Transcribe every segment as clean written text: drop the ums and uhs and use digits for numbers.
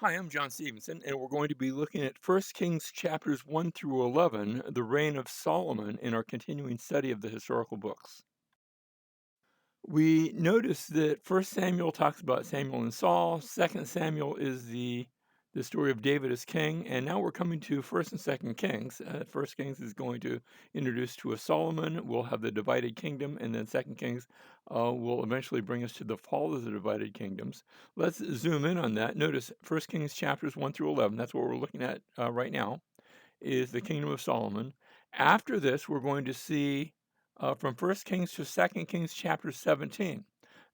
Hi, I'm John Stevenson, and we're going to be looking at First Kings chapters 1 through 11, the reign of Solomon, in our continuing study of the historical books. We notice that First Samuel talks about Samuel and Saul. Second Samuel is the story of David as king, and now we're coming to First and Second Kings. First Kings is going to introduce to us Solomon. We'll have the divided kingdom, and then Second Kings will eventually bring us to the fall of the divided kingdoms. Let's zoom in on that. Notice First Kings chapters 1 through 11. That's what we're looking at right now is the kingdom of Solomon. After this, we're going to see from First Kings to Second Kings chapter 17,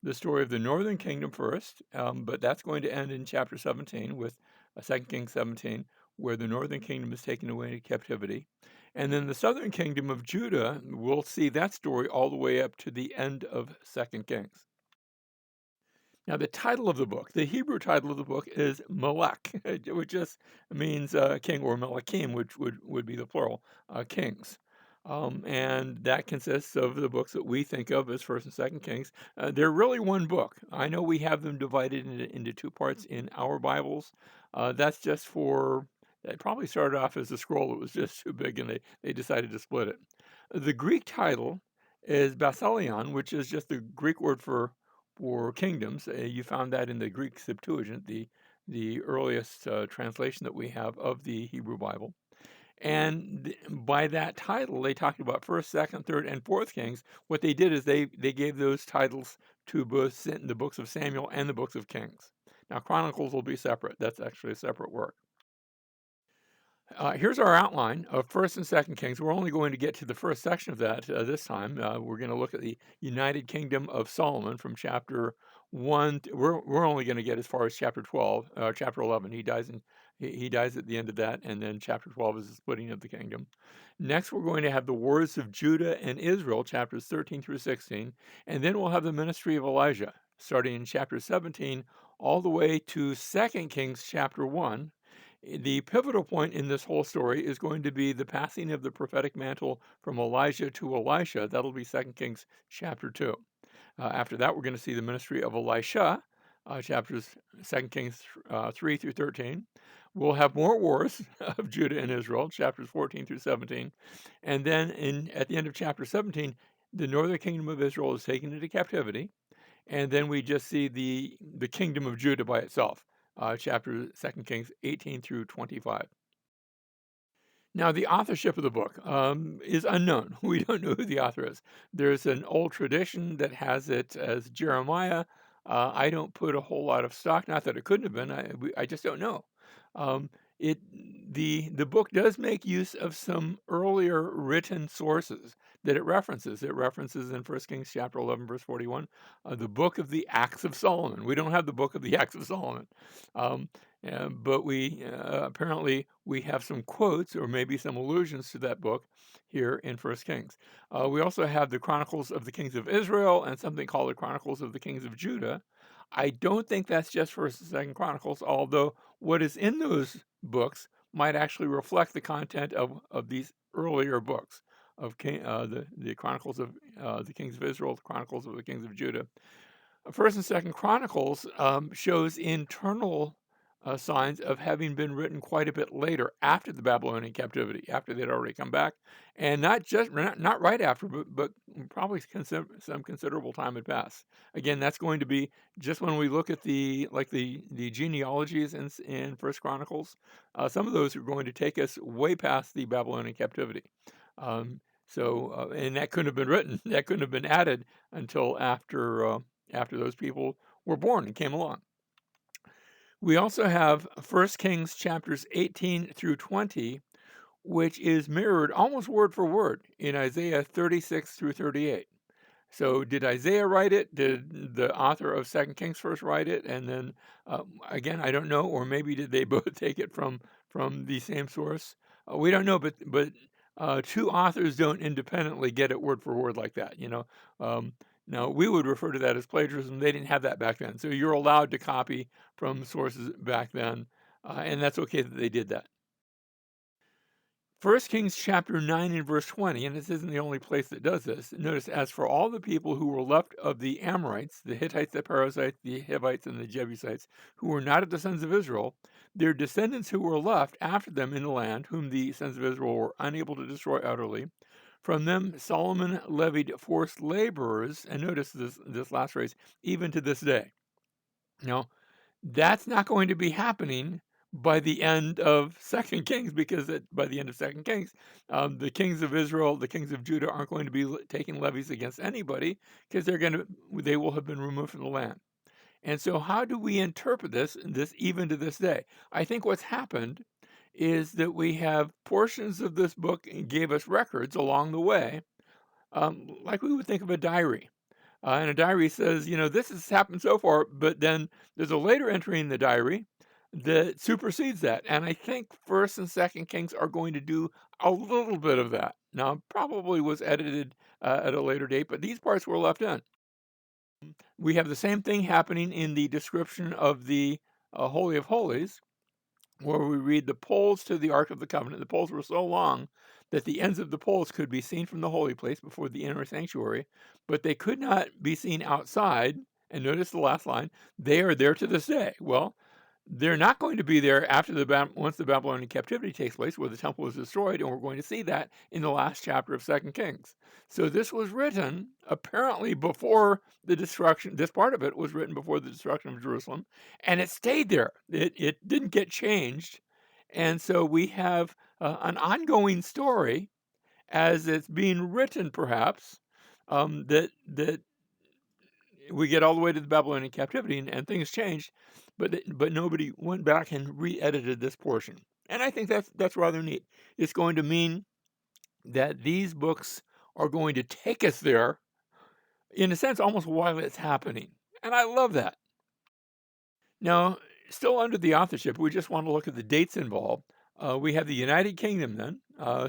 the story of the northern kingdom first, but that's going to end in chapter 17 with Second Kings 17, where the northern kingdom is taken away into captivity. And then the southern kingdom of Judah, we'll see that story all the way up to the end of Second Kings. Now, the title of the book, the Hebrew title of the book is Melech, which just means king, or Melachim, which would be the plural, kings. And that consists of the books that we think of as First and Second Kings. They're really one book. I know we have them divided into two parts in our Bibles. That's just for, it probably started off as a scroll that was just too big and they decided to split it. The Greek title is Basileon, which is just the Greek word for kingdoms. You found that in the Greek Septuagint, the earliest translation that we have of the Hebrew Bible. And by that title, they talked about first, second, third, and fourth kings. What they did is they gave those titles to both the books of Samuel and the books of Kings. Now, Chronicles will be separate. That's actually a separate work. Here's our outline of First and Second Kings. We're only going to get to the first section of that this time. We're going to look at the United Kingdom of Solomon from chapter 1. We're only going to get as far as chapter 12, chapter 11. He dies at the end of that, and then chapter 12 is the splitting of the kingdom. Next, we're going to have the wars of Judah and Israel, chapters 13 through 16, and then we'll have the ministry of Elijah, starting in chapter 17 all the way to Second Kings chapter 1. The pivotal point in this whole story is going to be the passing of the prophetic mantle from Elijah to Elisha. That'll be Second Kings chapter 2. After that, we're going to see the ministry of Elisha, chapters 2 Kings 3 through 13. We'll have more wars of Judah and Israel, chapters 14 through 17. And then at the end of chapter 17, the northern kingdom of Israel is taken into captivity. And then we just see the kingdom of Judah by itself, chapter 2 Kings 18 through 25. Now, the authorship of the book is unknown. We don't know who the author is. There's an old tradition that has it as Jeremiah. I don't put a whole lot of stock, not that it couldn't have been. I just don't know. Um, it the book does make use of some earlier written sources that it references. It references in First Kings chapter 11, verse 41, the book of the Acts of Solomon. We don't have the book of the Acts of Solomon. Um, but we apparently we have some quotes or maybe some allusions to that book here in First Kings. We also have the Chronicles of the Kings of Israel and something called the Chronicles of the Kings of Judah. I don't think that's just First and Second Chronicles, although what is in those books might actually reflect the content of these earlier books of the Chronicles of the Kings of Israel, the Chronicles of the Kings of Judah. First and Second Chronicles shows internal signs of having been written quite a bit later, after the Babylonian captivity, after they'd already come back, and not right after, but probably some considerable time had passed. Again, that's going to be just when we look at the genealogies in First Chronicles. Some of those are going to take us way past the Babylonian captivity. And that couldn't have been written. That couldn't have been added until after those people were born and came along. We also have First Kings chapters 18 through 20, which is mirrored almost word for word in Isaiah 36 through 38. So did Isaiah write it? Did the author of Second Kings first write it? And then again, I don't know, or maybe did they both take it from the same source? We don't know, but two authors don't independently get it word for word like that. Um, now we would refer to that as plagiarism. They didn't have that back then, so you're allowed to copy from sources back then, and that's okay that they did that. First Kings chapter 9 and verse 20, and this isn't the only place that does this. Notice, as for all the people who were left of the Amorites, the Hittites, the Perizzites, the Hivites, and the Jebusites, who were not of the sons of Israel, their descendants who were left after them in the land, whom the sons of Israel were unable to destroy utterly, from them Solomon levied forced laborers, and notice this last phrase, even to this day. Now, that's not going to be happening by the end of Second Kings, because by the end of Second Kings, the kings of Israel, the kings of Judah, aren't going to be taking levies against anybody, because they will have been removed from the land. And so, how do we interpret this even to this day? I think what's happened is that we have portions of this book gave us records along the way, like we would think of a diary. And a diary says, this has happened so far, but then there's a later entry in the diary that supersedes that. And I think First and Second Kings are going to do a little bit of that. Now, it probably was edited at a later date, but these parts were left in. We have the same thing happening in the description of the Holy of Holies, where we read the poles to the Ark of the Covenant. The poles were so long that the ends of the poles could be seen from the holy place before the inner sanctuary, but they could not be seen outside. And notice the last line, they are there to this day. Well, they're not going to be there after once the Babylonian captivity takes place, where the temple was destroyed, and we're going to see that in the last chapter of Second Kings. So this was written apparently before the destruction. This part of it was written before the destruction of Jerusalem, and it stayed there. It didn't get changed, and so we have an ongoing story as it's being written, perhaps, that we get all the way to the Babylonian captivity, and things changed, but nobody went back and re-edited this portion. And I think that's rather neat. It's going to mean that these books are going to take us there, in a sense, almost while it's happening. And I love that. Now, still under the authorship, we just want to look at the dates involved. We have the United Kingdom then,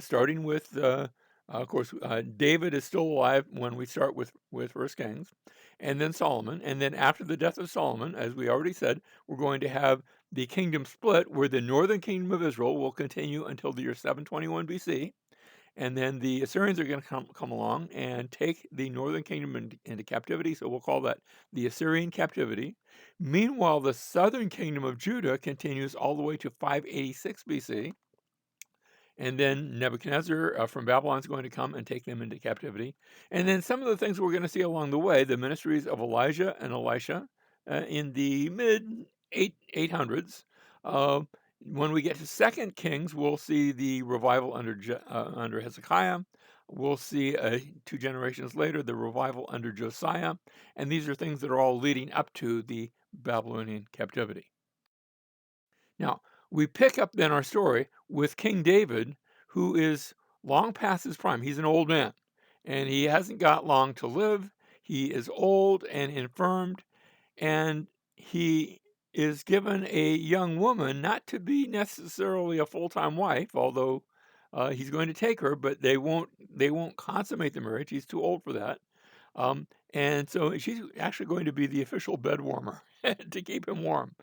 starting with, of course, David is still alive when we start with First Kings, and then Solomon. And then after the death of Solomon, as we already said, we're going to have the kingdom split, where the northern kingdom of Israel will continue until the year 721 BC. And then the Assyrians are going to come along and take the northern kingdom into captivity. So we'll call that the Assyrian captivity. Meanwhile, the southern kingdom of Judah continues all the way to 586 BC. And then Nebuchadnezzar from Babylon is going to come and take them into captivity. And then some of the things we're going to see along the way, the ministries of Elijah and Elisha in the mid 800s. When we get to Second Kings, we'll see the revival under Hezekiah. We'll see 2 generations later the revival under Josiah, and these are things that are all leading up to the Babylonian captivity. Now, we pick up then our story with King David, who is long past his prime. He's an old man, and he hasn't got long to live. He is old and infirmed, and he is given a young woman, not to be necessarily a full-time wife, although he's going to take her, but they won't consummate the marriage. He's too old for that. And so she's actually going to be the official bed warmer to keep him warm.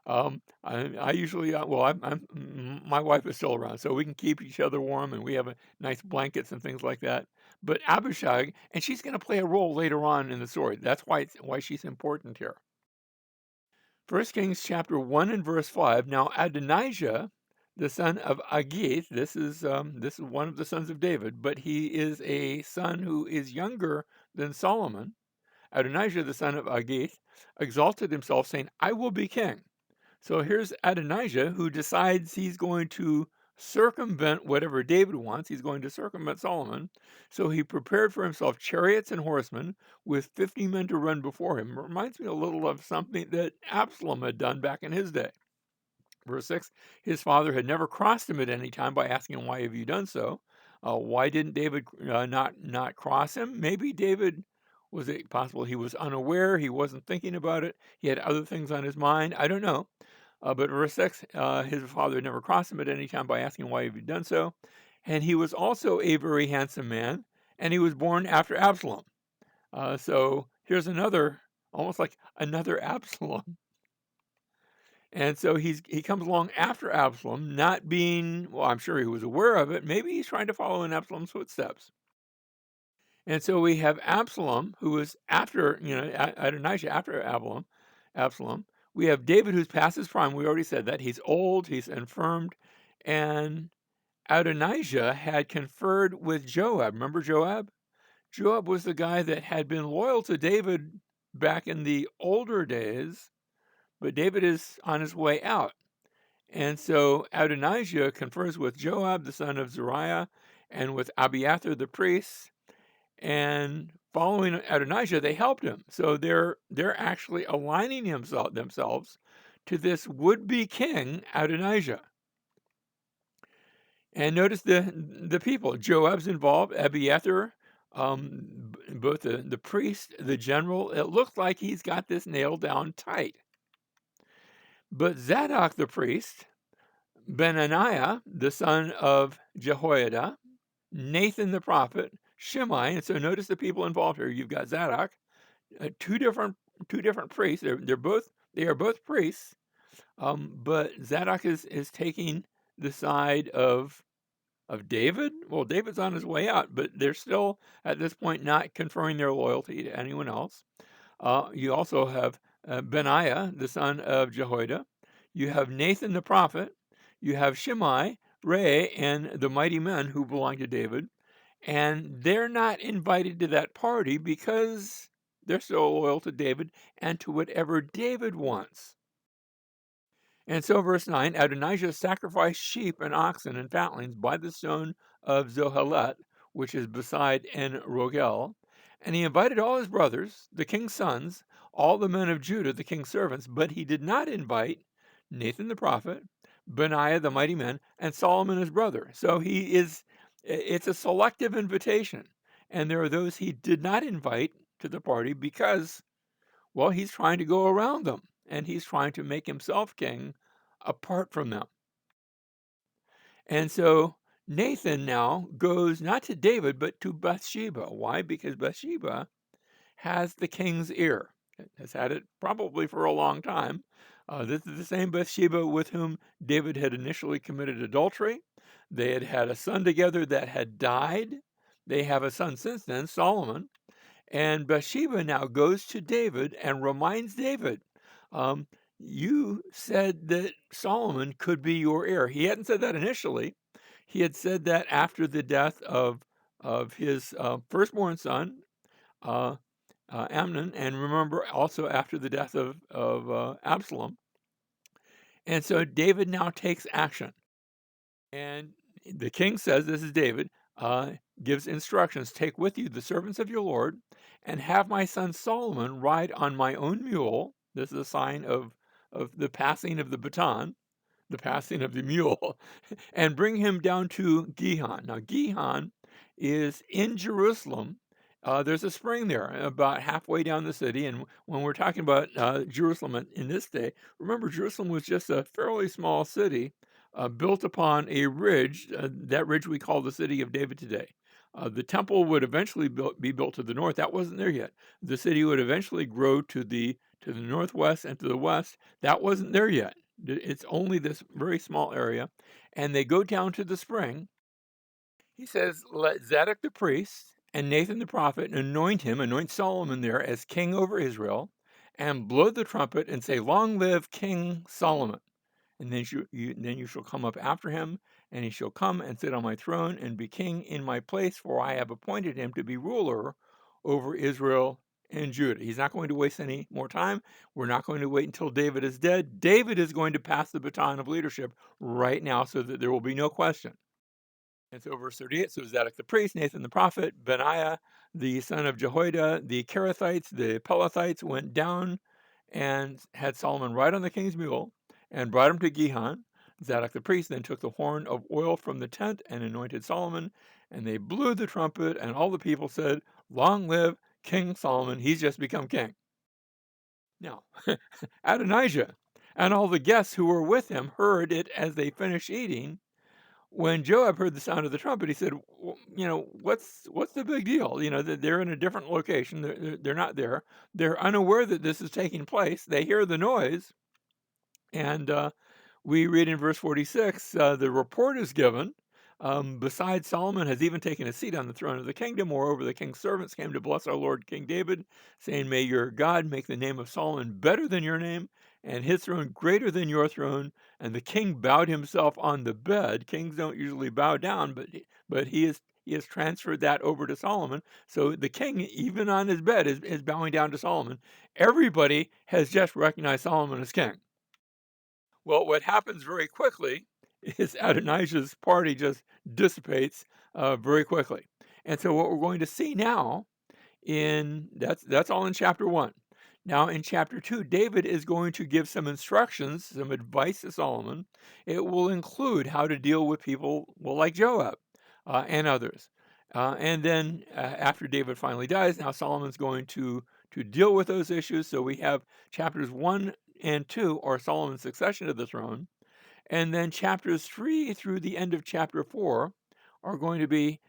I usually, well, my wife is still around, so we can keep each other warm, and we have nice blankets and things like that. But Abishag, and she's going to play a role later on in the story. That's why she's important here. First Kings chapter 1 and verse 5. Now Adonijah, the son of Agith, this is one of the sons of David, but he is a son who is younger than Solomon. Adonijah, the son of Agith, exalted himself, saying, I will be king. So here's Adonijah, who decides he's going to circumvent whatever David wants. He's going to circumvent Solomon. So he prepared for himself chariots and horsemen with 50 men to run before him. It reminds me a little of something that Absalom had done back in his day. Verse 6, his father had never crossed him at any time by asking him, why have you done so? Why didn't David not cross him? Maybe David, was it possible he was unaware? He wasn't thinking about it. He had other things on his mind. I don't know. But verse 6, his father had never crossed him at any time by asking, why have you done so? And he was also a very handsome man, and he was born after Absalom. So here's another, almost like another Absalom. And so he comes along after Absalom, not being, well, I'm sure he was aware of it. Maybe he's trying to follow in Absalom's footsteps. And so we have Absalom, who was after, Adonijah after Absalom. We have David who's past his prime. We already said that. He's old, he's infirmed, and Adonijah had conferred with Joab. Remember Joab? Joab was the guy that had been loyal to David back in the older days, but David is on his way out. And so Adonijah confers with Joab, the son of Zeruiah, and with Abiathar the priest. And following Adonijah, they helped him. So they're actually aligning themselves to this would-be king, Adonijah. And notice the people. Joab's involved, Abiathar, both the priest, the general. It looks like he's got this nailed down tight. But Zadok the priest, Benaniah, the son of Jehoiada, Nathan the prophet, Shimei, and so notice the people involved here. You've got Zadok, two different priests. They are both priests, but Zadok is taking the side of David. Well, David's on his way out, but they're still at this point not conferring their loyalty to anyone else. You also have Benaiah, the son of Jehoiada. You have Nathan the prophet. You have Shimei, Rei, and the mighty men who belong to David. And they're not invited to that party because they're so loyal to David and to whatever David wants. And so, verse 9, Adonijah sacrificed sheep and oxen and fatlings by the stone of Zohelet, which is beside En Rogel. And he invited all his brothers, the king's sons, all the men of Judah, the king's servants, but he did not invite Nathan the prophet, Benaiah the mighty man, and Solomon his brother. So it's a selective invitation. And there are those he did not invite to the party because, well, he's trying to go around them and he's trying to make himself king apart from them. And so Nathan now goes not to David, but to Bathsheba. Why? Because Bathsheba has the king's ear, has had it probably for a long time. This is the same Bathsheba with whom David had initially committed adultery. They had had a son together that had died. They have a son since then, Solomon. And Bathsheba now goes to David and reminds David, um, you said that Solomon could be your heir. He hadn't said that initially. He had said that after the death of his firstborn son, Amnon, and remember also after the death of Absalom. And so David now takes action. And the king says, this is David, gives instructions, take with you the servants of your Lord and have my son Solomon ride on my own mule. This is a sign of the passing of the baton, the passing of the mule, and bring him down to Gihon. Now, Gihon is in Jerusalem. There's a spring there about halfway down the city. And when we're talking about Jerusalem in this day, remember, Jerusalem was just a fairly small city built upon a ridge. That ridge we call the city of David today. The temple would eventually be built to the north. That wasn't there yet. The city would eventually grow to the northwest and to the west. That wasn't there yet. It's only this very small area. And they go down to the spring. He says, let Zadok the priest and Nathan the prophet anoint Solomon there as king over Israel, and blow the trumpet and say, long live King Solomon. And then you shall come up after him, and he shall come and sit on my throne and be king in my place, for I have appointed him to be ruler over Israel and Judah. He's not going to waste any more time. We're not going to wait until David is dead. David is going to pass the baton of leadership right now so that there will be no question. And so verse 38, so Zadok the priest, Nathan the prophet, Benaiah, the son of Jehoiada, the Kerethites, the Pelethites went down and had Solomon ride on the king's mule and brought him to Gihon. Zadok the priest then took the horn of oil from the tent and anointed Solomon, and they blew the trumpet, and all the people said, long live King Solomon, he's just become king. Now, Adonijah and all the guests who were with him heard it as they finished eating. When Joab heard the sound of the trumpet, he said, what's the big deal? They're in a different location. They're not there. They're unaware that this is taking place. They hear the noise. And we read in verse 46, the report is given. Besides, Solomon has even taken a seat on the throne of the kingdom. Moreover, the king's servants came to bless our Lord King David, saying, may your God make the name of Solomon better than your name, and his throne greater than your throne. And the king bowed himself on the bed. Kings don't usually bow down, but he has transferred that over to Solomon. So the king, even on his bed, is bowing down to Solomon. Everybody has just recognized Solomon as king. Well, what happens very quickly is Adonijah's party just dissipates very quickly. And so what we're going to see now in that's all in chapter 1. Now in chapter 2, David is going to give some instructions, some advice to Solomon. It will include how to deal with people, well, like Joab and others. And then after David finally dies, now Solomon's going to deal with those issues. So we have chapters 1 and 2 are Solomon's succession to the throne, and then chapters 3 through the end of chapter 4 are going to be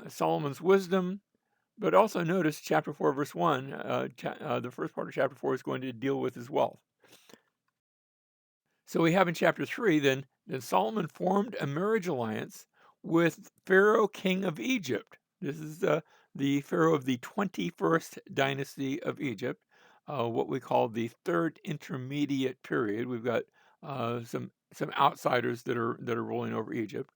Solomon's wisdom, but also notice chapter 4, verse 1, the first part of chapter 4 is going to deal with his wealth. So we have in chapter 3, then Solomon formed a marriage alliance with Pharaoh, king of Egypt. This is the Pharaoh of the 21st dynasty of Egypt, what we call the third intermediate period. We've got some outsiders that are ruling over Egypt.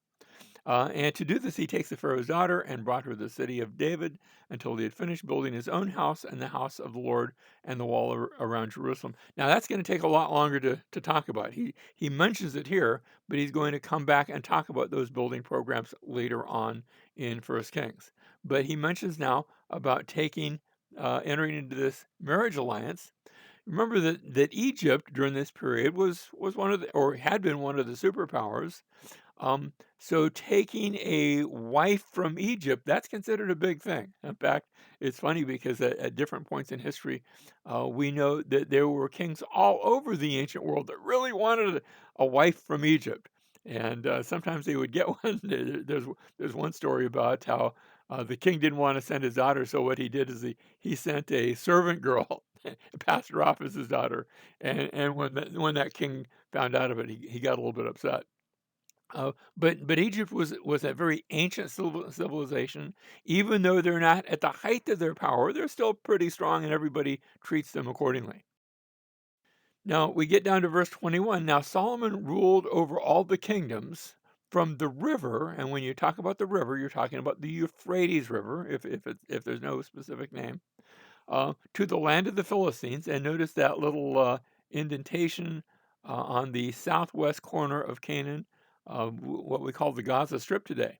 And to do this, he takes the Pharaoh's daughter and brought her to the city of David until he had finished building his own house and the house of the Lord and the wall around Jerusalem. Now, that's going to take a lot longer to talk about. He mentions it here, but he's going to come back and talk about those building programs later on in First Kings. But he mentions now about entering into this marriage alliance. Remember that Egypt during this period was one of the, or had been one of the superpowers. So taking a wife from Egypt, that's considered a big thing. In fact, it's funny because at different points in history, we know that there were kings all over the ancient world that really wanted a wife from Egypt. And sometimes they would get one. There's one story about how the king didn't want to send his daughter, so what he did is he sent a servant girl, passed her off as his daughter. And when that king found out of it, he got a little bit upset. But Egypt was a very ancient civilization. Even though they're not at the height of their power, they're still pretty strong, and everybody treats them accordingly. Now we get down to verse 21. Now Solomon ruled over all the kingdoms from the river, and when you talk about the river, you're talking about the Euphrates River, if there's no specific name, to the land of the Philistines. And notice that little indentation on the southwest corner of Canaan, what we call the Gaza Strip today.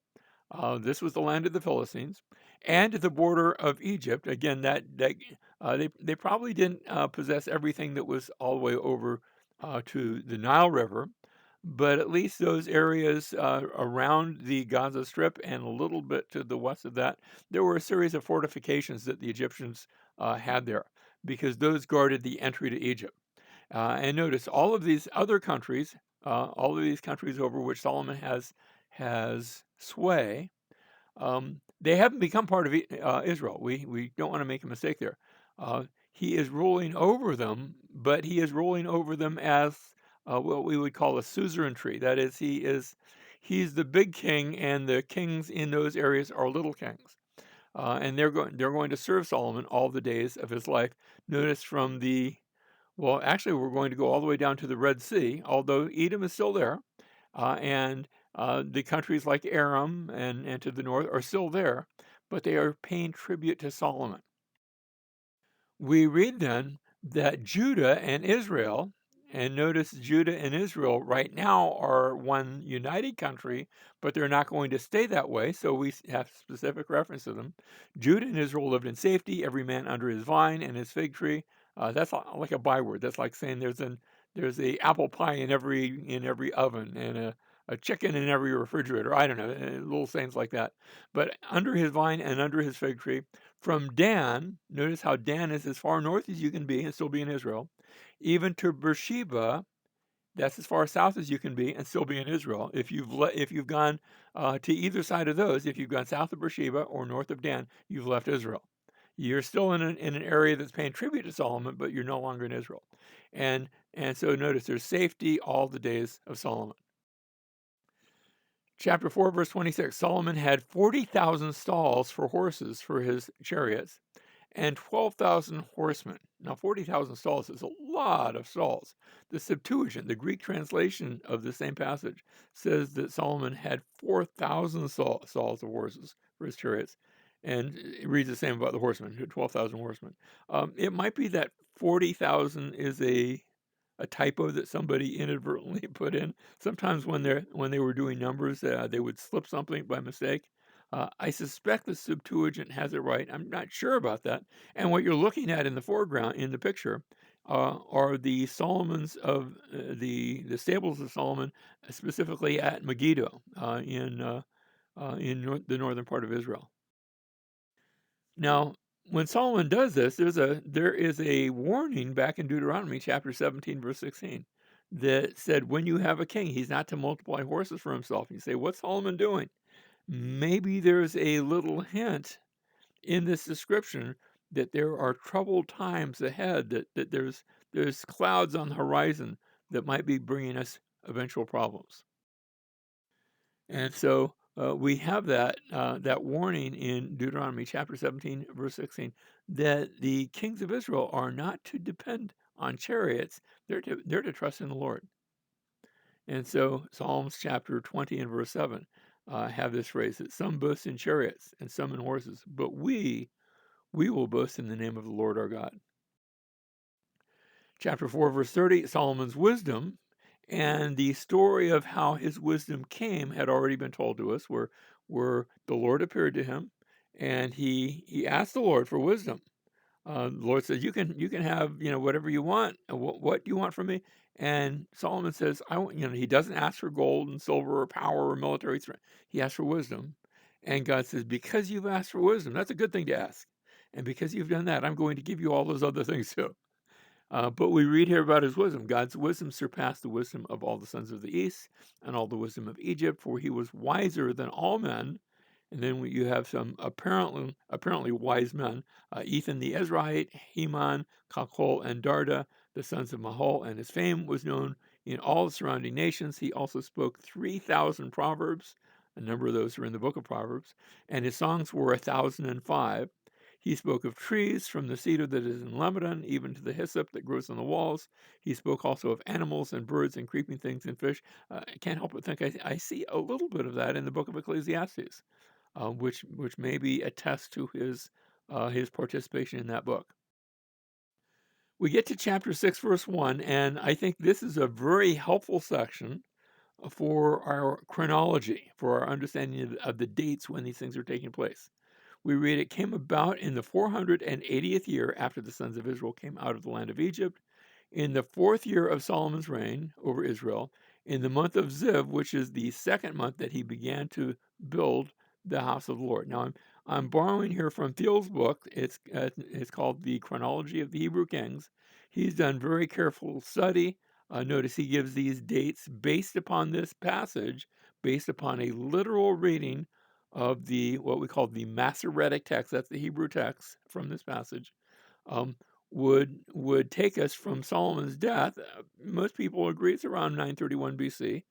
This was the land of the Philistines, and the border of Egypt. Again, they probably didn't possess everything that was all the way over to the Nile River, but at least those areas around the Gaza Strip and a little bit to the west of that, there were a series of fortifications that the Egyptians had there because those guarded the entry to Egypt. And notice all of these other countries, all of these countries over which Solomon has sway, they haven't become part of Israel. We don't want to make a mistake there. He is ruling over them, but he is ruling over them as what we would call a suzerainty. That is, he's the big king, and the kings in those areas are little kings. And they're going to serve Solomon all the days of his life. Notice well, actually, we're going to go all the way down to the Red Sea, although Edom is still there, and the countries like Aram and to the north are still there, but they are paying tribute to Solomon. We read then that Judah and Israel, and notice Judah and Israel right now are one united country, but they're not going to stay that way, so we have specific reference to them. Judah and Israel lived in safety, every man under his vine and his fig tree. That's like a byword. That's like saying there's a apple pie in every oven and a chicken in every refrigerator. I don't know, little sayings like that. But under his vine and under his fig tree, from Dan, notice how Dan is as far north as you can be and still be in Israel, even to Beersheba, that's as far south as you can be and still be in Israel. If you've gone to either side of those, if you've gone south of Beersheba or north of Dan, you've left Israel. You're still in an area that's paying tribute to Solomon, but you're no longer in Israel. And so notice there's safety all the days of Solomon. Chapter 4, verse 26, Solomon had 40,000 stalls for horses for his chariots and 12,000 horsemen. Now, 40,000 stalls is a lot of stalls. The Septuagint, the Greek translation of the same passage, says that Solomon had 4,000 stalls of horses for his chariots. And it reads the same about the horsemen, 12,000 horsemen. It might be that 40,000 is a typo that somebody inadvertently put in. Sometimes when they were doing numbers, they would slip something by mistake. I suspect the Septuagint has it right. I'm not sure about that. And what you're looking at in the foreground in the picture are the Solomons of the stables of Solomon, specifically at Megiddo in the northern part of Israel. Now, when Solomon does this, there is a warning back in Deuteronomy chapter 17, verse 16, that said, when you have a king, he's not to multiply horses for himself. You say, what's Solomon doing? Maybe there's a little hint in this description that there are troubled times ahead, that there's clouds on the horizon that might be bringing us eventual problems. And so we have that warning in Deuteronomy chapter 17, verse 16, that the kings of Israel are not to depend on chariots; they're to trust in the Lord. And so Psalms chapter 20 and verse 7 have this phrase that some boast in chariots and some in horses, but we will boast in the name of the Lord our God. Chapter 4, verse 30, Solomon's wisdom. And the story of how his wisdom came had already been told to us, where the Lord appeared to him, and he asked the Lord for wisdom. The Lord says, "You can have whatever you want. What do you want from me?" And Solomon says, "I want." He doesn't ask for gold and silver or power or military strength. He asks for wisdom, and God says, "Because you've asked for wisdom, that's a good thing to ask, and because you've done that, I'm going to give you all those other things too." But we read here about his wisdom. God's wisdom surpassed the wisdom of all the sons of the east and all the wisdom of Egypt, for he was wiser than all men. And then you have some apparently wise men: Ethan the Ezrahite, Heman, Kalkol, and Darda, the sons of Mahol, and his fame was known in all the surrounding nations. He also spoke 3,000 proverbs. A number of those are in the book of Proverbs, and his songs were 1,005. He spoke of trees, from the cedar that is in Lebanon, even to the hyssop that grows on the walls. He spoke also of animals and birds and creeping things and fish. I can't help but think I see a little bit of that in the book of Ecclesiastes, which maybe attests to his participation in that book. We get to chapter 6, verse 1, and I think this is a very helpful section for our chronology, for our understanding of the dates when these things are taking place. We read, it came about in the 480th year after the sons of Israel came out of the land of Egypt, in the 4th year of Solomon's reign over Israel, in the month of Ziv, which is the second month that he began to build the house of the Lord. Now, I'm borrowing here from Thiel's book. It's called The Chronology of the Hebrew Kings. He's done very careful study. Notice he gives these dates based upon this passage, based upon a literal reading of what we call the Masoretic text. That's the Hebrew text from this passage. Um, would take us from Solomon's death. Most people agree it's around 931 BC.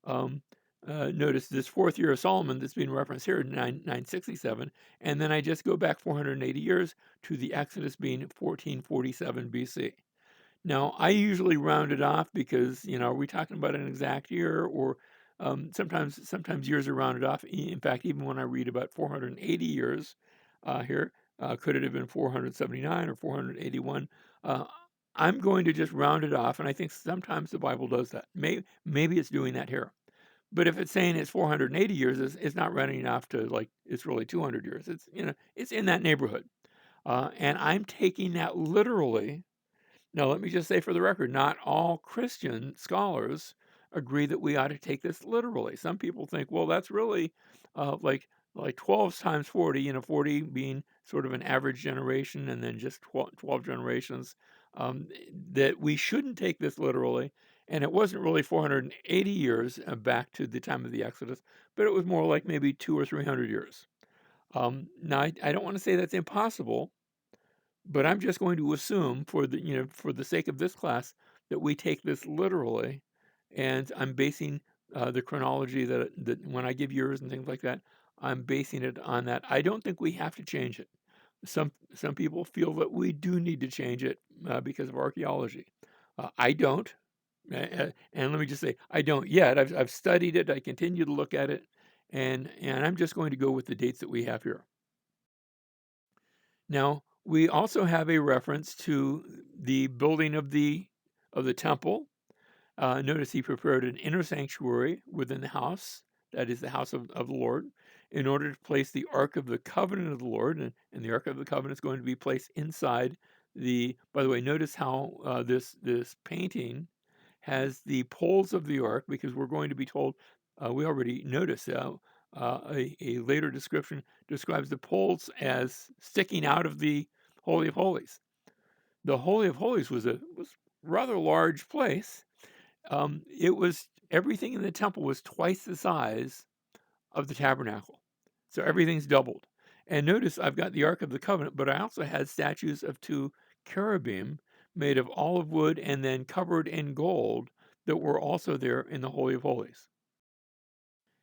Um, Notice this 4th year of Solomon that's being referenced here, 967, and then I just go back 480 years to the Exodus being 1447 BC. Now, I usually round it off because, are we talking about an exact year, or sometimes years are rounded off. In fact, even when I read about 480 years here, could it have been 479 or 481? Uh, I'm going to just round it off, and I think sometimes the Bible does that. Maybe it's doing that here. But if it's saying it's 480 years, it's not rounding off to like it's really 200 years. It's in that neighborhood, and I'm taking that literally. Now, let me just say for the record, not all Christian scholars agree that we ought to take this literally. Some people think, well, that's really like 12 times 40, 40 being sort of an average generation, and then just 12 generations, that we shouldn't take this literally. And it wasn't really 480 years back to the time of the Exodus, but it was more like maybe 200 or 300 years. Now, I don't want to say that's impossible, but I'm just going to assume for the sake of this class that we take this literally, and I'm basing the chronology that when I give years and things like that, I'm basing it on that. I don't think we have to change it. Some people feel that we do need to change it because of archaeology. I don't. And let me just say, I don't yet. I've studied it. I continue to look at it, and I'm just going to go with the dates that we have here. Now, we also have a reference to the building of the temple. Notice he prepared an inner sanctuary within the house, that is the house of the Lord, in order to place the Ark of the Covenant of the Lord. And the Ark of the Covenant is going to be placed inside the, by the way, notice how this painting has the poles of the Ark, because we're going to be told, we already noticed a later description describes the poles as sticking out of the Holy of Holies. The Holy of Holies was rather large place. It was everything in the temple was twice the size of the tabernacle. So everything's doubled. And notice I've got the Ark of the Covenant, but I also had statues of two cherubim made of olive wood and then covered in gold that were also there in the Holy of Holies.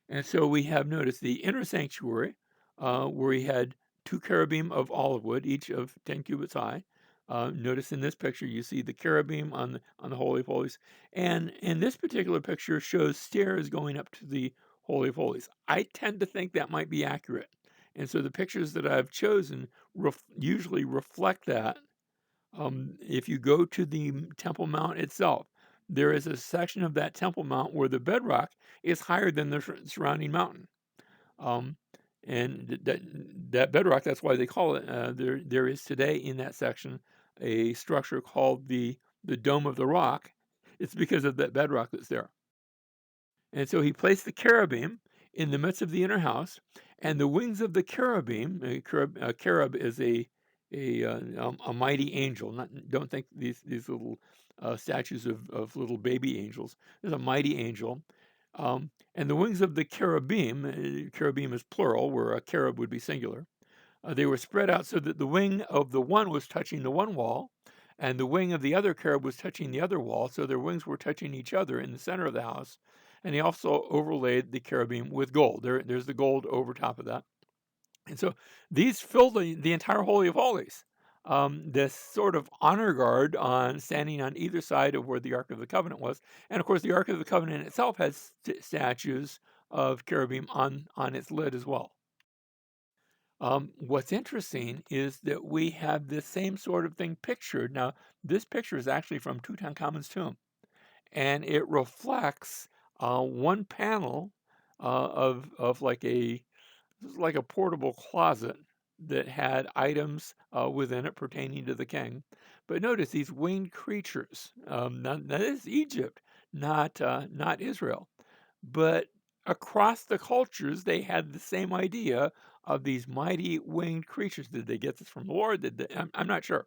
And so we have noticed the inner sanctuary, where we had two cherubim of olive wood, each of 10 cubits high. Notice in this picture, you see the cherubim on the Holy of Holies. And in this particular picture shows stairs going up to the Holy of Holies. I tend to think that might be accurate. And so the pictures that I've chosen usually reflect that. If you go to the Temple Mount itself, there is a section of that Temple Mount where the bedrock is higher than the surrounding mountain. Um, and that bedrock, that's why they call it. There is today in that section a structure called the Dome of the Rock. It's because of that bedrock that's there. And so he placed the cherubim in the midst of the inner house, and the wings of the cherubim. A cherub is a mighty angel. Don't think these little statues of little baby angels. There's a mighty angel, and the wings of the cherubim. Cherubim is plural, where a cherub would be singular. They were spread out so that the wing of the one was touching the one wall, and the wing of the other cherub was touching the other wall. So their wings were touching each other in the center of the house. And he also overlaid the cherubim with gold. There's the gold over top of that. And so these filled the entire Holy of Holies. This sort of honor guard on standing on either side of where the Ark of the Covenant was. And of course, the Ark of the Covenant itself has statues of cherubim on its lid as well. What's interesting is that we have this same sort of thing pictured. Now, this picture is actually from Tutankhamun's tomb, and it reflects one panel of like a portable closet that had items within it pertaining to the king. But notice these winged creatures. That is Egypt, not Israel. But across the cultures, they had the same idea of these mighty winged creatures. Did they get this from the Lord? I'm not sure.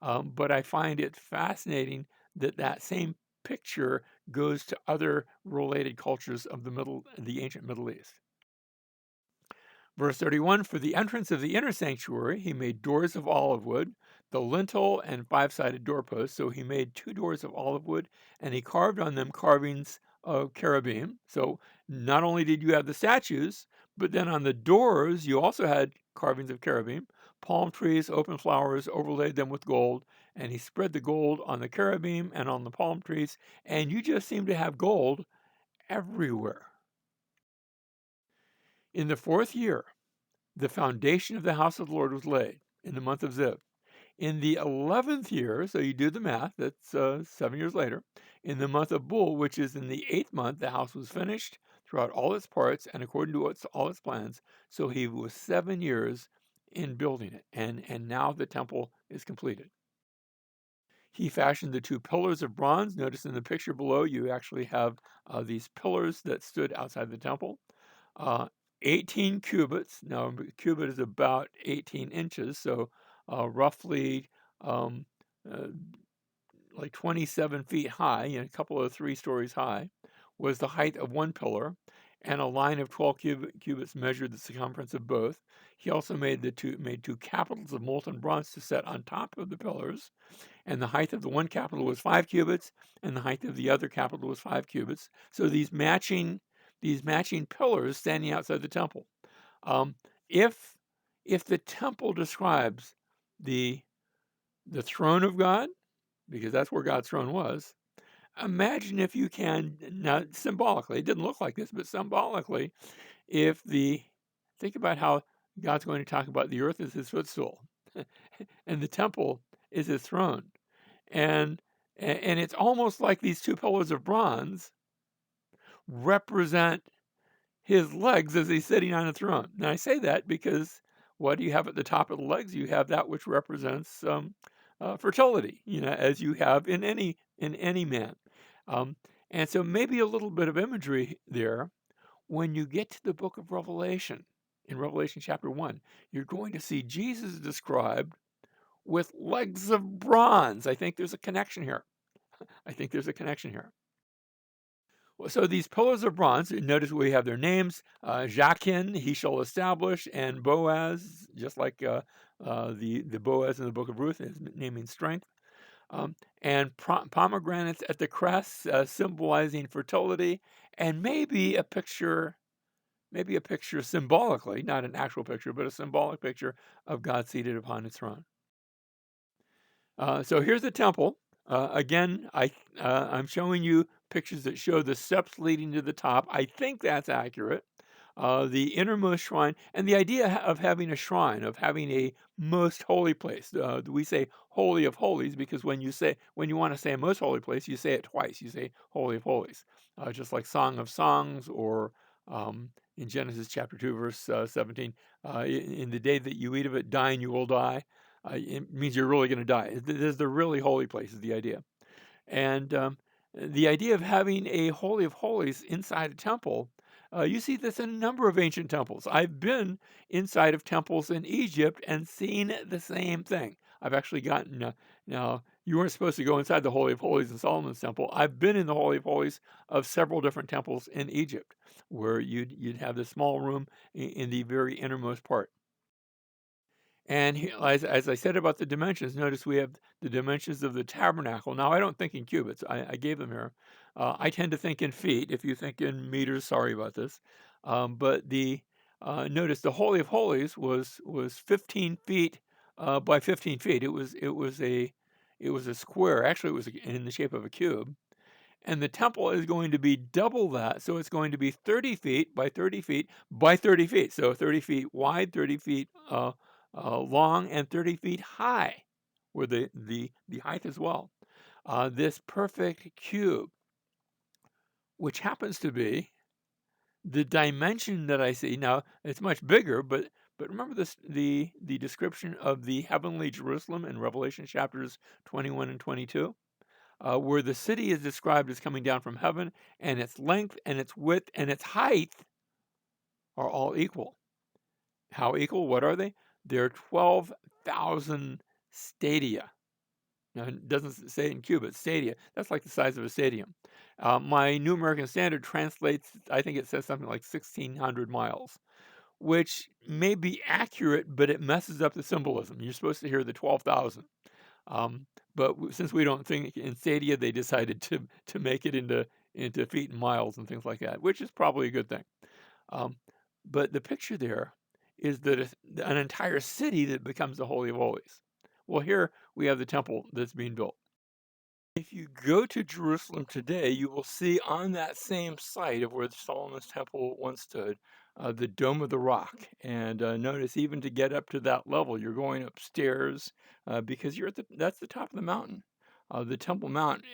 But I find it fascinating that that same picture goes to other related cultures of the ancient Middle East. Verse 31, for the entrance of the inner sanctuary, he made doors of olive wood, the lintel and five-sided doorposts. So he made two doors of olive wood, and he carved on them carvings of cherubim. So not only did you have the statues, but then on the doors, you also had carvings of cherubim, palm trees, open flowers, overlaid them with gold, and he spread the gold on the cherubim and on the palm trees, and you just seem to have gold everywhere. In the 4th year, the foundation of the house of the Lord was laid in the month of Ziv. In the 11th year, so you do the math, that's 7 years later, in the month of Bul, which is in the 8th month, the house was finished throughout all its parts and according to all its plans. So he was 7 years in building it, and now the temple is completed. He fashioned the two pillars of bronze. Notice in the picture below, you actually have these pillars that stood outside the temple. 18 cubits. Now, a cubit is about 18 inches, so roughly like 27 feet high, and a couple of 3 stories high, was the height of one pillar, and a line of 12 cubits measured the circumference of both. He also made two capitals of molten bronze to set on top of the pillars, and the height of the one capital was 5 cubits, and the height of the other capital was 5 cubits. So these matching pillars standing outside the temple. Um, if if the temple describes the the throne of God, because that's where God's throne was, imagine if you can, now symbolically, it didn't look like this, but symbolically, if the think about how God's going to talk about the earth as his footstool, and the temple is his throne, and and it's almost like these two pillars of bronze represent his legs as he's sitting on a throne. Now I say that because what do you have at the top of the legs? You have that which represents fertility, as you have in any man. Um, and so maybe a little bit of imagery there. When you get to the book of Revelation, in Revelation chapter 1, you're going to see Jesus described with legs of bronze. I think there's a connection here. I think there's a connection here. Well, so these pillars of bronze, notice we have their names, Jachin, he shall establish, and Boaz, just like the Boaz in the book of Ruth, his name means strength. And pomegranates at the crests, symbolizing fertility, and maybe a picture symbolically, not an actual picture, but a symbolic picture of God seated upon his throne. So here's the temple. Again, I'm showing you pictures that show the steps leading to the top. I think that's accurate. The innermost shrine, and the idea of having a shrine, of having a most holy place. We say holy of holies because when you want to say a most holy place, you say it twice. You say holy of holies, just like Song of Songs, or in Genesis chapter 2, verse 17. In the day that you eat of it, dying you will die. It means you're really going to die. This is the really holy place, is the idea. And the idea of having a holy of holies inside a temple, you see this in a number of ancient temples. I've been inside of temples in Egypt and seen the same thing. I've actually gotten, now, you weren't supposed to go inside the Holy of Holies in Solomon's temple. I've been in the Holy of Holies of several different temples in Egypt, where you'd have this small room in the very innermost part. And as I said about the dimensions, notice we have the dimensions of the tabernacle. Now, I don't think in cubits. I gave them here. I tend to think in feet. If you think in meters, sorry about this. But the notice the Holy of Holies was 15 feet by 15 feet. It was a square. Actually, it was in the shape of a cube. And the temple is going to be double that. So it's going to be 30 feet by 30 feet by 30 feet. So 30 feet wide, 30 feet long, and 30 feet high, where the height as well. This perfect cube, which happens to be the dimension that I see. Now, it's much bigger, but remember this, the description of the heavenly Jerusalem in Revelation chapters 21 and 22? Where the city is described as coming down from heaven, and its length and its width and its height are all equal. How equal? What are they? They're 12,000 stadia. Now, it doesn't say in cubits, stadia. That's like the size of a stadium. My New American Standard translates, I think it says something like 1,600 miles, which may be accurate, but it messes up the symbolism. You're supposed to hear the 12,000. But since we don't think in stadia, they decided to make it into feet and miles and things like that, which is probably a good thing. But the picture there is that an entire city that becomes the Holy of Holies. Well, here we have the temple that's being built. If you go to Jerusalem today, you will see on that same site of where Solomon's temple once stood, the Dome of the Rock. And notice, even to get up to that level, you're going upstairs because that's the top of the mountain. The Temple Mount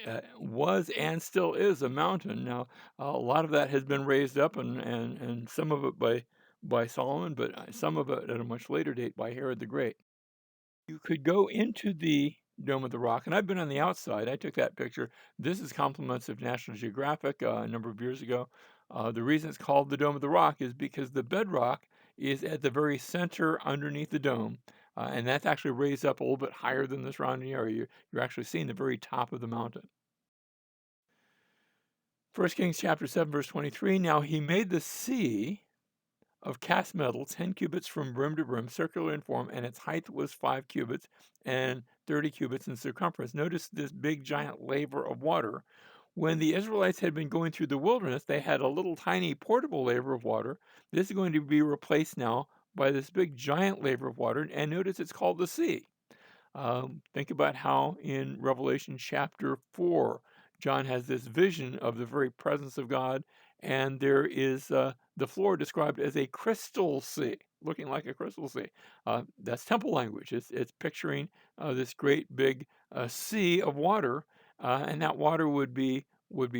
was and still is a mountain. Now, a lot of that has been raised up, and some of it by Solomon, but some of it at a much later date by Herod the Great. You could go into the Dome of the Rock, and I've been on the outside. I took that picture. This is compliments of National Geographic a number of years ago. The reason it's called the Dome of the Rock is because the bedrock is at the very center underneath the dome, and that's actually raised up a little bit higher than the surrounding area. You're actually seeing the very top of the mountain. 1 Kings chapter 7, verse 23, now he made the sea of cast metal, 10 cubits from brim to brim, circular in form, and its height was 5 cubits and 30 cubits in circumference. Notice this big giant laver of water. When the Israelites had been going through the wilderness, they had a little tiny portable laver of water. This is going to be replaced now by this big giant laver of water, and notice it's called the sea. Think about how in Revelation chapter 4, John has this vision of the very presence of God, and there is the floor described as a crystal sea, looking like a crystal sea. That's temple language. It's picturing this great big sea of water, and that water would be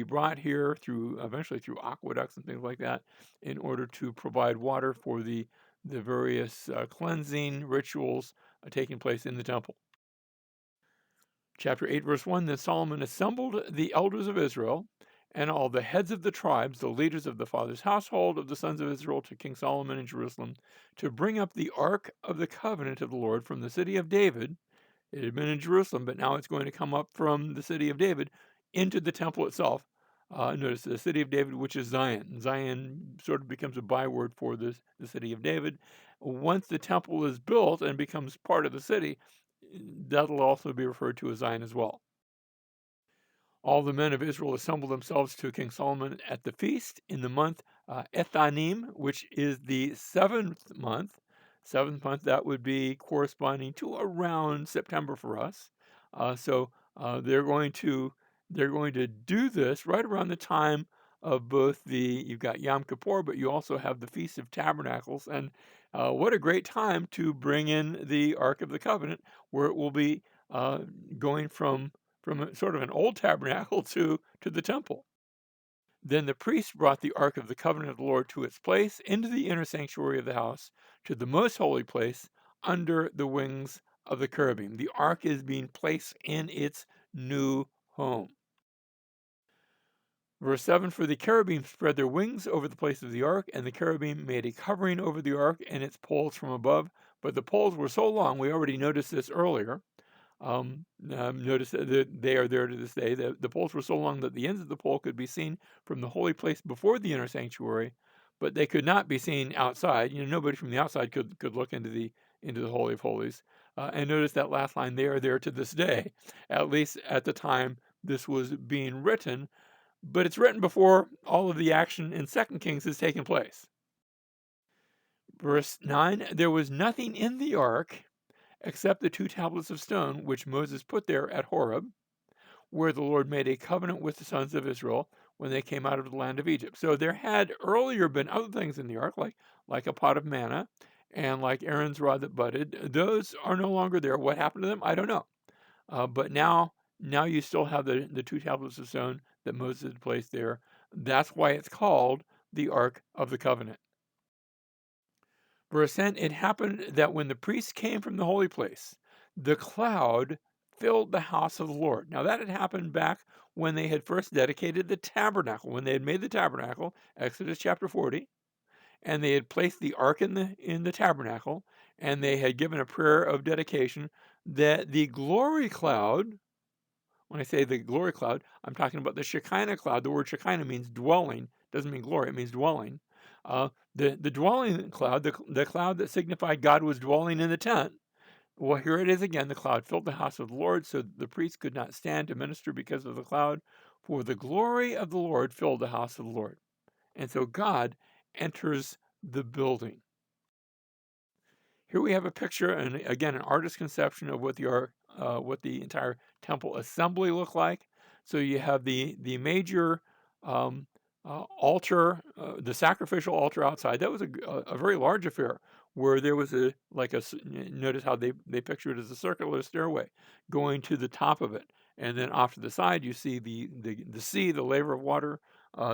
brought here through eventually through aqueducts and things like that, in order to provide water for the various cleansing rituals taking place in the temple. Chapter 8, verse 1, Then Solomon assembled the elders of Israel and all the heads of the tribes, the leaders of the father's household of the sons of Israel, to King Solomon in Jerusalem, to bring up the ark of the covenant of the Lord from the city of David. It had been in Jerusalem, but now it's going to come up from the city of David into the temple itself. Notice the city of David, which is Zion. Zion sort of becomes a byword for the city of David. Once the temple is built and becomes part of the city, that'll also be referred to as Zion as well. All the men of Israel assembled themselves to King Solomon at the feast in the month Ethanim, which is the seventh month. Seventh month, that would be corresponding to around September for us. So they're going to do this right around the time of both you've got Yom Kippur, but you also have the Feast of Tabernacles. And what a great time to bring in the Ark of the Covenant, where it will be going from sort of an old tabernacle to the temple. Then the priests brought the ark of the covenant of the Lord to its place into the inner sanctuary of the house, to the most holy place, under the wings of the cherubim. The ark is being placed in its new home. Verse 7, For the cherubim spread their wings over the place of the ark, and the cherubim made a covering over the ark and its poles from above. But the poles were so long, we already noticed this earlier. Notice that they are there to this day. The poles were so long that the ends of the pole could be seen from the holy place before the inner sanctuary, but they could not be seen outside. Nobody from the outside could look into the Holy of Holies. And notice that last line, they are there to this day, at least at the time this was being written, but it's written before all of the action in 2 Kings has taken place. Verse 9, there was nothing in the ark except the 2 tablets of stone which Moses put there at Horeb, where the Lord made a covenant with the sons of Israel when they came out of the land of Egypt. So there had earlier been other things in the ark, like a pot of manna and like Aaron's rod that budded. Those are no longer there. What happened to them? I don't know. But now you still have the 2 tablets of stone that Moses had placed there. That's why it's called the Ark of the Covenant. Verse 10, it happened that when the priests came from the holy place, the cloud filled the house of the Lord. Now that had happened back when they had first dedicated the tabernacle, when they had made the tabernacle, Exodus chapter 40, and they had placed the ark in the tabernacle, and they had given a prayer of dedication that the glory cloud, when I say the glory cloud, I'm talking about the Shekinah cloud. The word Shekinah means dwelling, doesn't mean glory, it means dwelling. The dwelling cloud, the cloud that signified God was dwelling in the tent. Well, here it is again. The cloud filled the house of the Lord, so the priests could not stand to minister because of the cloud, for the glory of the Lord filled the house of the Lord. And so God enters the building. Here we have a picture, and again, an artist's conception of what the entire temple assembly looked like. So you have the major altar, the sacrificial altar outside. That was a very large affair, where there was notice how they picture it as a circular stairway going to the top of it, and then off to the side you see the sea, the laver of water,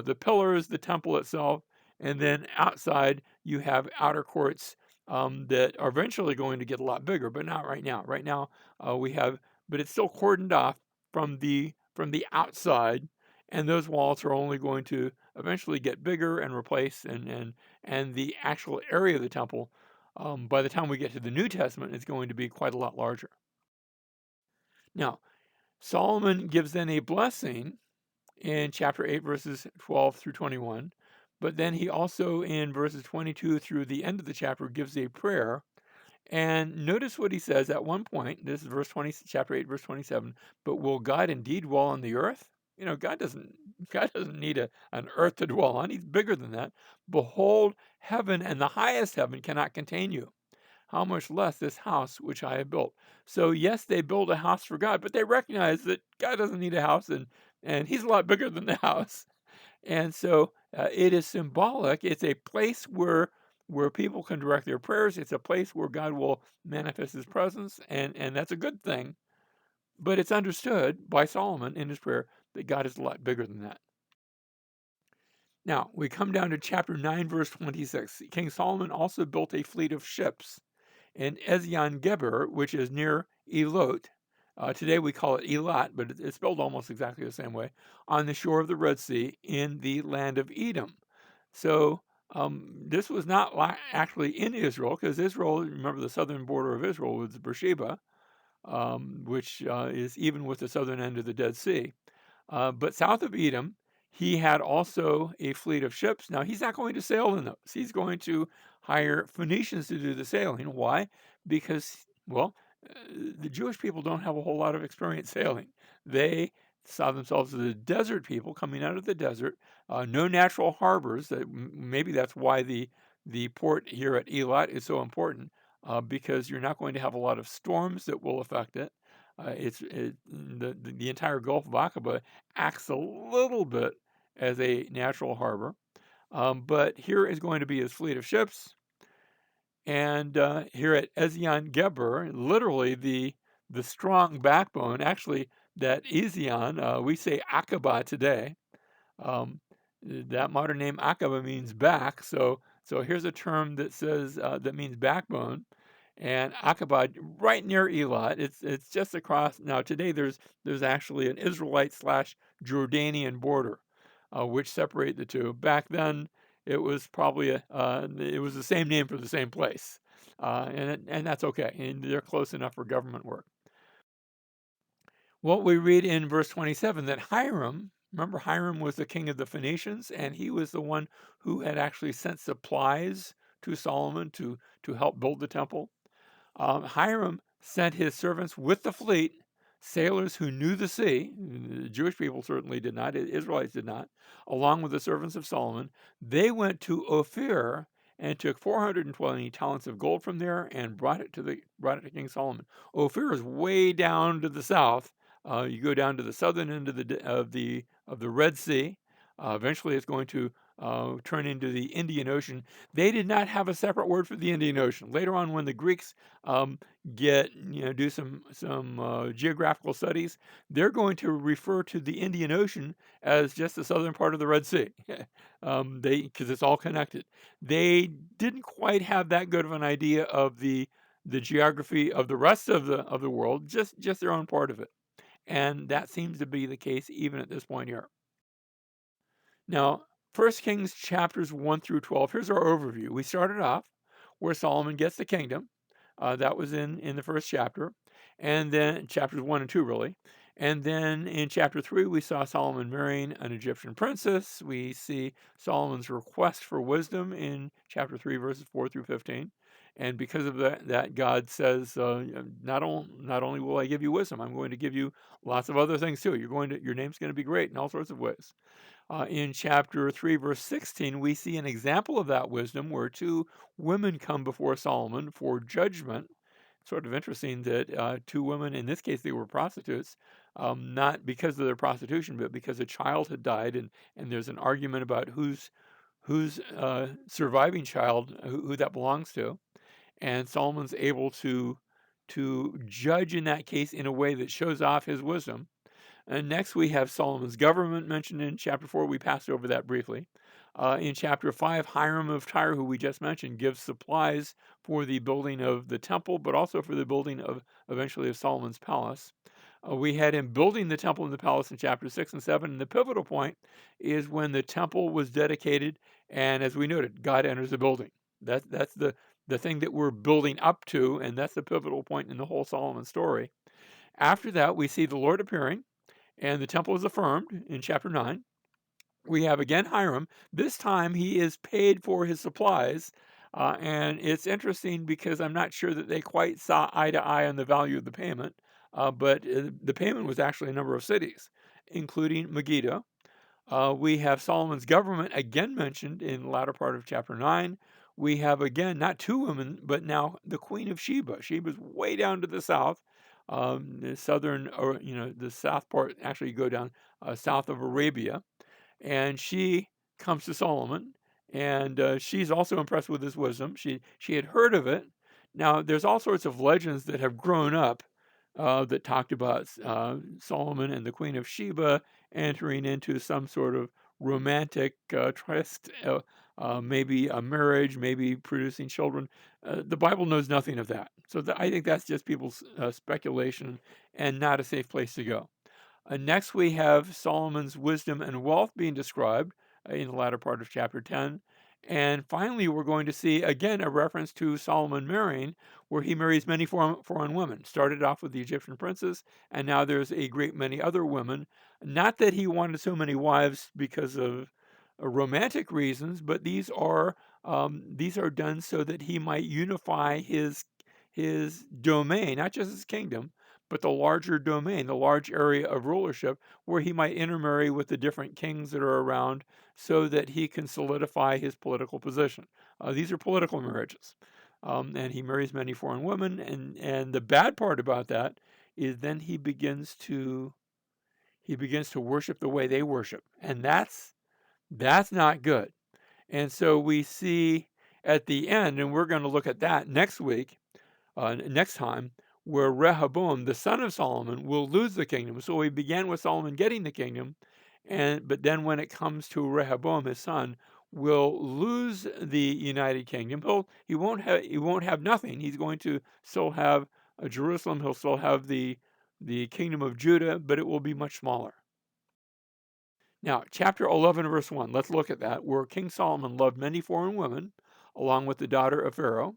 the pillars, the temple itself, and then outside you have outer courts that are eventually going to get a lot bigger, but not right now. Right now but it's still cordoned off from the outside, and those walls are only going to eventually get bigger and replaced, and the actual area of the temple, by the time we get to the New Testament, is going to be quite a lot larger. Now, Solomon gives then a blessing in chapter 8, verses 12 through 21, but then he also, in verses 22 through the end of the chapter, gives a prayer. And notice what he says at one point. This is chapter 8, verse 27. But will God indeed dwell on the earth? God doesn't need an earth to dwell on. He's bigger than that. Behold, heaven and the highest heaven cannot contain you. How much less this house which I have built. So yes, they build a house for God, but they recognize that God doesn't need a house, and He's a lot bigger than the house. And so it is symbolic. It's a place where people can direct their prayers. It's a place where God will manifest His presence, and that's a good thing. But it's understood by Solomon in his prayer that God is a lot bigger than that. Now, we come down to chapter 9, verse 26. King Solomon also built a fleet of ships in Ezion Geber, which is near Elot. Today we call it Elat, but it's spelled almost exactly the same way, on the shore of the Red Sea in the land of Edom. So this was not actually in Israel, because Israel, remember the southern border of Israel was Beersheba, which is even with the southern end of the Dead Sea. But south of Edom, he had also a fleet of ships. Now, he's not going to sail in those. He's going to hire Phoenicians to do the sailing. Why? Because, well, the Jewish people don't have a whole lot of experience sailing. They saw themselves as a desert people coming out of the desert, no natural harbors. Maybe that's why the port here at Eilat is so important, because you're not going to have a lot of storms that will affect it. The entire Gulf of Aqaba acts a little bit as a natural harbor, but here is going to be his fleet of ships. And here at Ezion Geber, literally the strong backbone. Actually, that Ezion, we say Aqaba today. Um, that modern name Aqaba means back. So here's a term that says that means backbone. And Aqaba, right near Eilat, it's just across. Now today there's actually an Israelite slash Jordanian border, which separate the two. Back then, it was probably it was the same name for the same place, and that's okay. And they're close enough for government work. What we read in verse 27 that Hiram, remember Hiram was the king of the Phoenicians, and he was the one who had actually sent supplies to Solomon to help build the temple. Hiram sent his servants with the fleet, sailors who knew the sea. The Jewish people certainly did not, Israelites did not, along with the servants of Solomon. They went to Ophir and took 420 talents of gold from there and brought it to King Solomon. Ophir is way down to the south. You go down to the southern end of the Red Sea. Eventually, it's going to turn into the Indian Ocean. They did not have a separate word for the Indian Ocean. Later on, when the Greeks do some geographical studies, they're going to refer to the Indian Ocean as just the southern part of the Red Sea, because it's all connected. They didn't quite have that good of an idea of the geography of the rest of the world, just their own part of it, and that seems to be the case even at this point here. Now, First Kings chapters 1 through 12, here's our overview. We started off where Solomon gets the kingdom. That was in the first chapter, and then chapters 1 and 2, really. And then in chapter 3, we saw Solomon marrying an Egyptian princess. We see Solomon's request for wisdom in chapter 3, verses 4 through 15. And because of that God says, not only will I give you wisdom, I'm going to give you lots of other things too. Your name's going to be great in all sorts of ways. In chapter 3, verse 16, we see an example of that wisdom where two women come before Solomon for judgment. Sort of interesting that two women, in this case, they were prostitutes, not because of their prostitution, but because a child had died, and there's an argument about whose surviving child, who that belongs to. And Solomon's able to judge in that case in a way that shows off his wisdom. And next we have Solomon's government mentioned in chapter 4. We passed over that briefly. In chapter 5, Hiram of Tyre, who we just mentioned, gives supplies for the building of the temple, but also for the building of eventually of Solomon's palace. We had him building the temple and the palace in chapter 6 and 7. And the pivotal point is when the temple was dedicated, and as we noted, God enters the building. That's the thing that we're building up to, and that's the pivotal point in the whole Solomon story. After that, we see the Lord appearing, and the temple is affirmed in chapter 9. We have again Hiram. This time he is paid for his supplies. And it's interesting because I'm not sure that they quite saw eye to eye on the value of the payment, but the payment was actually a number of cities. including Megiddo. We have Solomon's government again mentioned in the latter part of chapter 9. We have again not two women, but now the Queen of Sheba. Sheba's way down to the south, the southern, or the south part. Actually, you go down south of Arabia, and she comes to Solomon, and she's also impressed with his wisdom. She had heard of it. Now, there's all sorts of legends that have grown up that talked about Solomon and the Queen of Sheba entering into some sort of romantic tryst, maybe a marriage, maybe producing children. The Bible knows nothing of that. So I think that's just people's speculation and not a safe place to go. Next, we have Solomon's wisdom and wealth being described in the latter part of chapter 10. And finally, we're going to see again a reference to Solomon marrying, where he marries many foreign women. Started off with the Egyptian princess, and now there's a great many other women. Not that he wanted so many wives because of romantic reasons, but these are done so that he might unify his domain, not just his kingdom, but the larger domain, the large area of rulership, where he might intermarry with the different kings that are around so that he can solidify his political position. These are political marriages. And he marries many foreign women. And the bad part about that is then he begins to worship the way they worship. And that's not good. And so we see at the end, and we're going to look at that next week, next time, where Rehoboam, the son of Solomon, will lose the kingdom. So we began with Solomon getting the kingdom, but then when it comes to Rehoboam, his son, will lose the united kingdom. He won't have nothing. He's going to still have Jerusalem. He'll still have the kingdom of Judah, but it will be much smaller. Now, chapter 11, verse 1, let's look at that, where King Solomon loved many foreign women, along with the daughter of Pharaoh.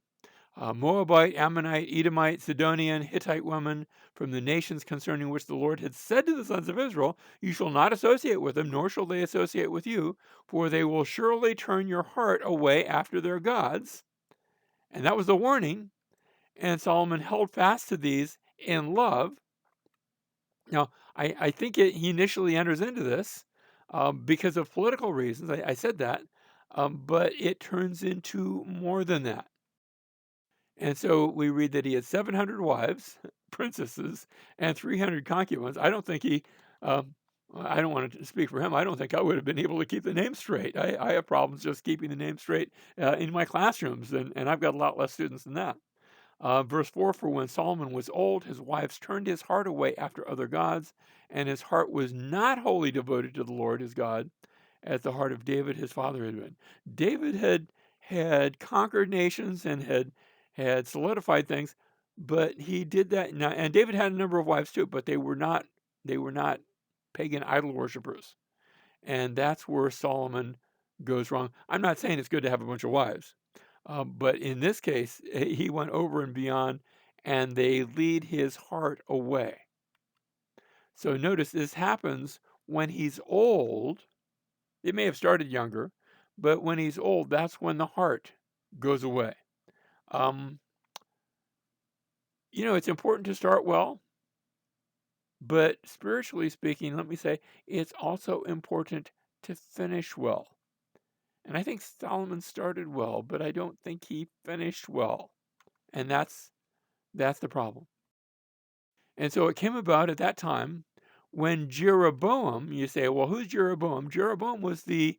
Moabite, Ammonite, Edomite, Sidonian, Hittite women from the nations concerning which the Lord had said to the sons of Israel, "You shall not associate with them, nor shall they associate with you, for they will surely turn your heart away after their gods." And that was the warning. And Solomon held fast to these in love. Now, I think he initially enters into this because of political reasons. I said that. But it turns into more than that. And so we read that he had 700 wives, princesses, and 300 concubines. Um, I don't want to speak for him. I don't think I would have been able to keep the name straight. I have problems just keeping the name straight in my classrooms, and I've got a lot less students than that. Verse 4, for when Solomon was old, his wives turned his heart away after other gods, and his heart was not wholly devoted to the Lord his God, as the heart of David his father had been. David had conquered nations and had solidified things, but he did that now. And David had a number of wives too, but they were not pagan idol worshippers, and that's where Solomon goes wrong. I'm not saying it's good to have a bunch of wives, but in this case, he went over and beyond, and they lead his heart away. So notice this happens when he's old. It may have started younger, but when he's old, that's when the heart goes away. Um, it's important to start well, but spiritually speaking, let me say, it's also important to finish well. And I think Solomon started well, but I don't think he finished well. And that's the problem. And so it came about at that time when Jeroboam, you say, well, who's Jeroboam? Jeroboam was the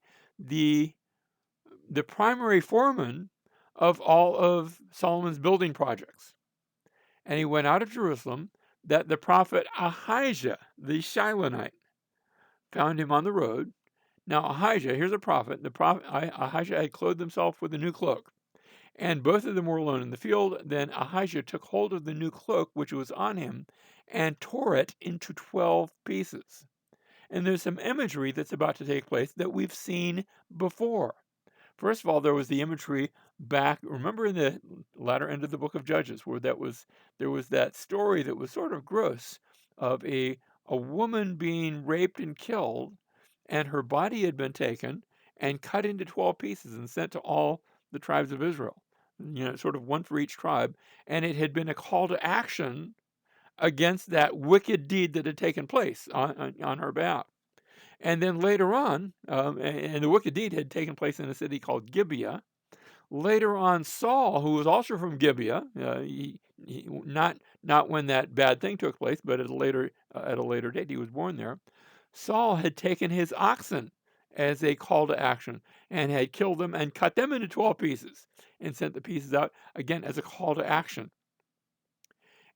primary foreman of all of Solomon's building projects. And he went out of Jerusalem, that the prophet Ahijah, the Shilonite, found him on the road. Now Ahijah, here's a prophet. The prophet Ahijah had clothed himself with a new cloak, and both of them were alone in the field. Then Ahijah took hold of the new cloak which was on him and tore it into 12 pieces. And there's some imagery that's about to take place that we've seen before. First of all, there was the imagery back, remember in the latter end of the book of Judges, where there was that story that was sort of gross of a woman being raped and killed, and her body had been taken and cut into 12 pieces and sent to all the tribes of Israel, sort of one for each tribe. And it had been a call to action against that wicked deed that had taken place on her behalf. And then later on, and the wicked deed had taken place in a city called Gibeah. Later on, Saul, who was also from Gibeah, not when that bad thing took place, but at a later date, he was born there. Saul had taken his oxen as a call to action and had killed them and cut them into 12 pieces and sent the pieces out again as a call to action.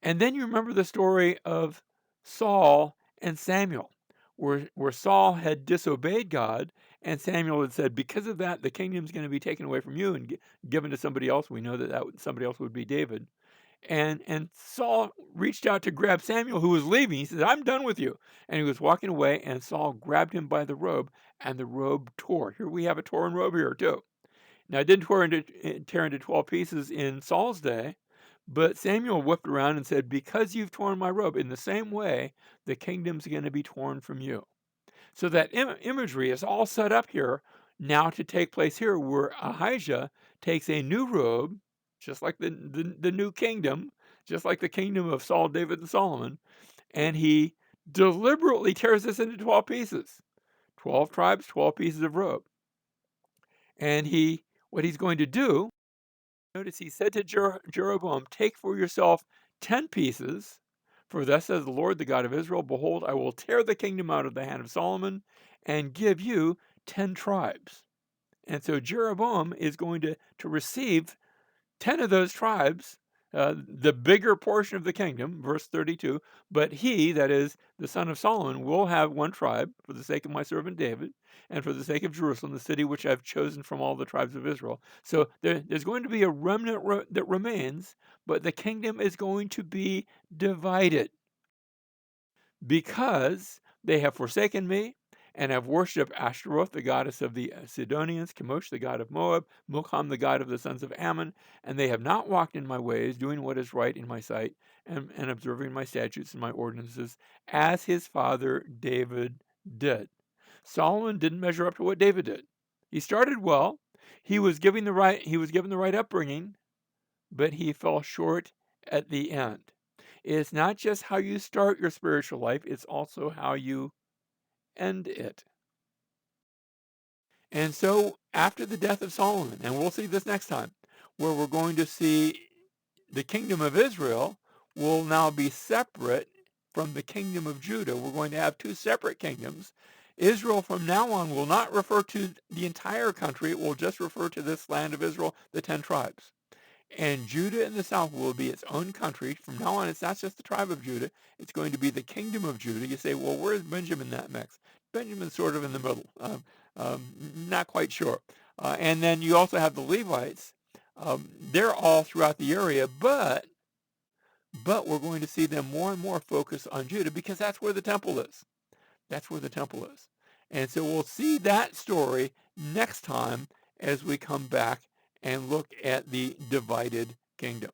And then you remember the story of Saul and Samuel, where Saul had disobeyed God, and Samuel had said, because of that, the kingdom's going to be taken away from you and given to somebody else. We know that somebody else would be David. And Saul reached out to grab Samuel, who was leaving. He said, I'm done with you. And he was walking away, and Saul grabbed him by the robe, and the robe tore. Here we have a torn robe here, too. Now, it didn't tear into 12 pieces in Saul's day, but Samuel whipped around and said, because you've torn my robe, in the same way, the kingdom's going to be torn from you. So that imagery is all set up here now to take place here, where Ahijah takes a new robe, just like the new kingdom, just like the kingdom of Saul, David, and Solomon, and he deliberately tears this into 12 pieces. 12 tribes, 12 pieces of robe. And what he's going to do, notice he said to Jeroboam, take for yourself 10 pieces, for thus says the Lord, the God of Israel, behold, I will tear the kingdom out of the hand of Solomon and give you 10 tribes. And so Jeroboam is going to receive 10 of those tribes, the bigger portion of the kingdom, verse 32, but he, that is the son of Solomon, will have one tribe for the sake of my servant David and for the sake of Jerusalem, the city which I've chosen from all the tribes of Israel. So there's going to be a remnant that remains, but the kingdom is going to be divided because they have forsaken me and have worshipped Ashtaroth, the goddess of the Sidonians, Chemosh, the god of Moab, Milcom, the god of the sons of Ammon, and they have not walked in my ways, doing what is right in my sight, and observing my statutes and my ordinances, as his father David did. Solomon didn't measure up to what David did. He started well. He was given the right upbringing, but he fell short at the end. It's not just how you start your spiritual life, it's also how you end it. And so after the death of Solomon, and we'll see this next time, where we're going to see the kingdom of Israel will now be separate from the kingdom of Judah. We're going to have two separate kingdoms. Israel from now on will not refer to the entire country. It will just refer to this land of Israel, the 10 tribes. And Judah in the south will be its own country. From now on, it's not just the tribe of Judah. It's going to be the kingdom of Judah. You say, well, where's Benjamin in that mix? Benjamin's sort of in the middle. Not quite sure. And then you also have the Levites. They're all throughout the area, but we're going to see them more and more focus on Judah because that's where the temple is. That's where the temple is. And so we'll see that story next time as we come back and look at the divided kingdom.